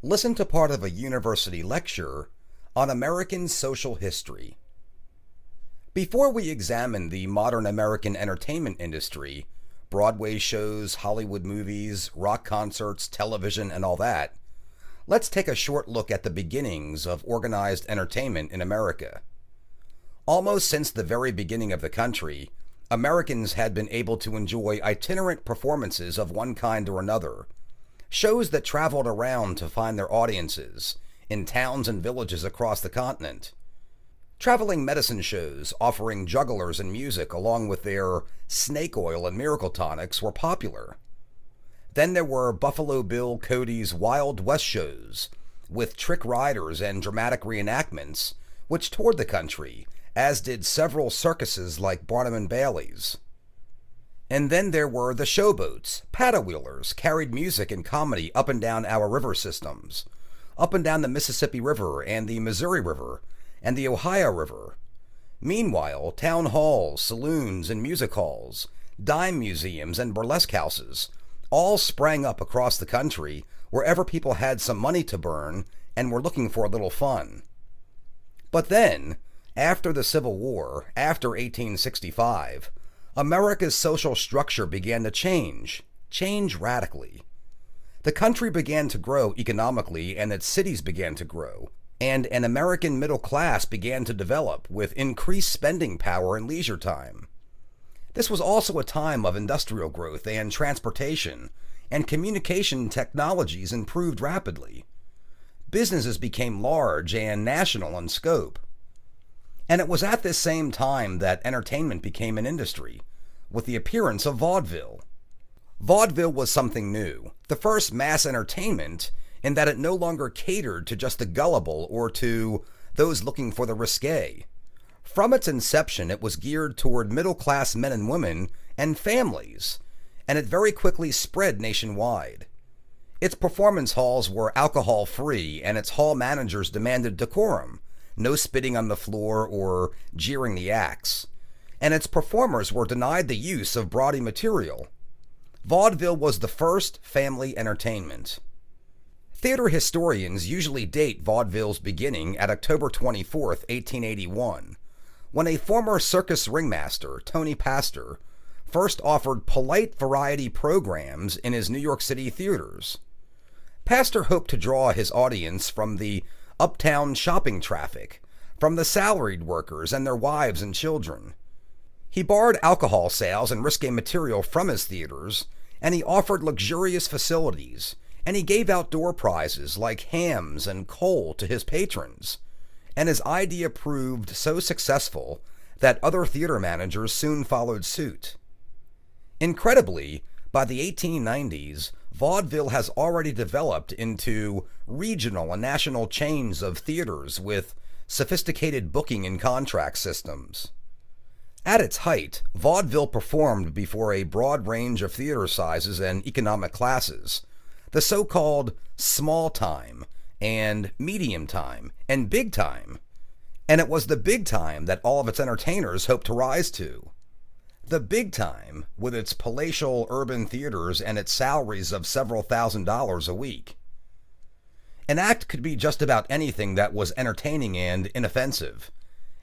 Listen to part of a university lecture on American social history. Before we examine the modern American entertainment industry, Broadway shows, Hollywood movies, rock concerts, television, and all that, let's take a short look at the beginnings of organized entertainment in America. Almost since the very beginning of the country, Americans had been able to enjoy itinerant performances of one kind or another, shows that traveled around to find their audiences in towns and villages across the continent. Traveling medicine shows offering jugglers and music along with their snake oil and miracle tonics were popular. Then there were Buffalo Bill Cody's Wild West shows with trick riders and dramatic reenactments which toured the country, as did several circuses like Barnum and Bailey's. And then there were the showboats. Paddle-wheelers carried music and comedy up and down our river systems, up and down the Mississippi River and the Missouri River and the Ohio River. Meanwhile, town halls, saloons, and music halls, dime museums, and burlesque houses all sprang up across the country wherever people had some money to burn and were looking for a little fun. But then, after the Civil War, after 1865, America's social structure began to change radically. The country began to grow economically and its cities began to grow, and an American middle class began to develop with increased spending power and leisure time. This was also a time of industrial growth and transportation, and communication technologies improved rapidly. Businesses became large and national in scope. And it was at this same time that entertainment became an industry, with the appearance of vaudeville. Vaudeville was something new, the first mass entertainment in that it no longer catered to just the gullible or to those looking for the risque. From its inception, it was geared toward middle-class men and women and families, and it very quickly spread nationwide. Its performance halls were alcohol-free, and its hall managers demanded decorum, no spitting on the floor or jeering the acts, and its performers were denied the use of bawdy material. Vaudeville was the first family entertainment. Theater historians usually date vaudeville's beginning at October 24th, 1881, when a former circus ringmaster, Tony Pastor, first offered polite variety programs in his New York City theaters. Pastor hoped to draw his audience from the uptown shopping traffic, from the salaried workers and their wives and children. He barred alcohol sales and risque material from his theaters, and he offered luxurious facilities, and he gave out door prizes like hams and coal to his patrons. And his idea proved so successful that other theater managers soon followed suit. Incredibly, by the 1890s, vaudeville has already developed into regional and national chains of theaters with sophisticated booking and contract systems. At its height, vaudeville performed before a broad range of theater sizes and economic classes, the so-called small time and medium time and big time, and it was the big time that all of its entertainers hoped to rise to. The big time, with its palatial urban theaters and its salaries of several $1,000s a week. An act could be just about anything that was entertaining and inoffensive.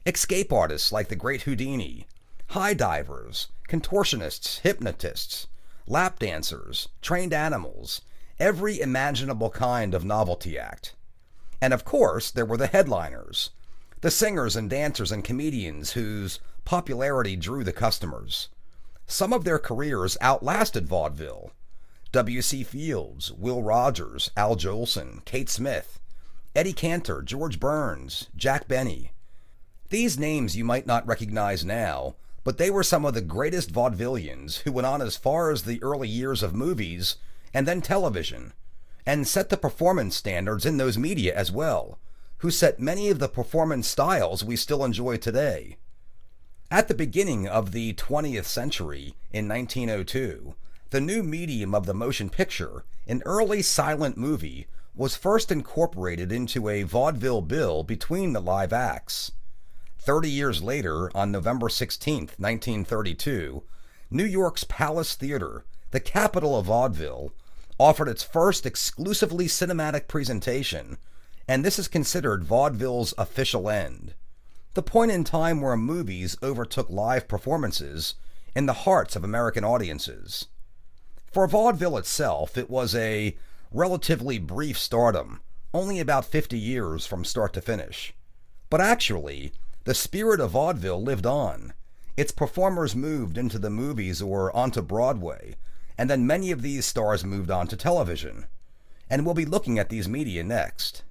Escape artists like the Great Houdini, high divers, contortionists, hypnotists, lap dancers, trained animals, every imaginable kind of novelty act. And of course, there were the headliners, the singers and dancers and comedians whose popularity drew the customers. Some of their careers outlasted vaudeville. W.C. Fields, Will Rogers, Al Jolson, Kate Smith, Eddie Cantor, George Burns, Jack Benny. These names you might not recognize now, but they were some of the greatest vaudevillians who went on as far as the early years of movies and then television, and set the performance standards in those media as well, who set many of the performance styles we still enjoy today. At the beginning of the 20th century, in 1902, the new medium of the motion picture, an early silent movie, was first incorporated into a vaudeville bill between the live acts. 30 years later, on November 16, 1932, New York's Palace Theater, the capital of vaudeville, offered its first exclusively cinematic presentation, and this is considered vaudeville's official end, the point in time where movies overtook live performances in the hearts of American audiences. For vaudeville itself, it was a relatively brief stardom, only about 50 years from start to finish. But actually, the spirit of vaudeville lived on. Its performers moved into the movies or onto Broadway, and then many of these stars moved on to television. And we'll be looking at these media next.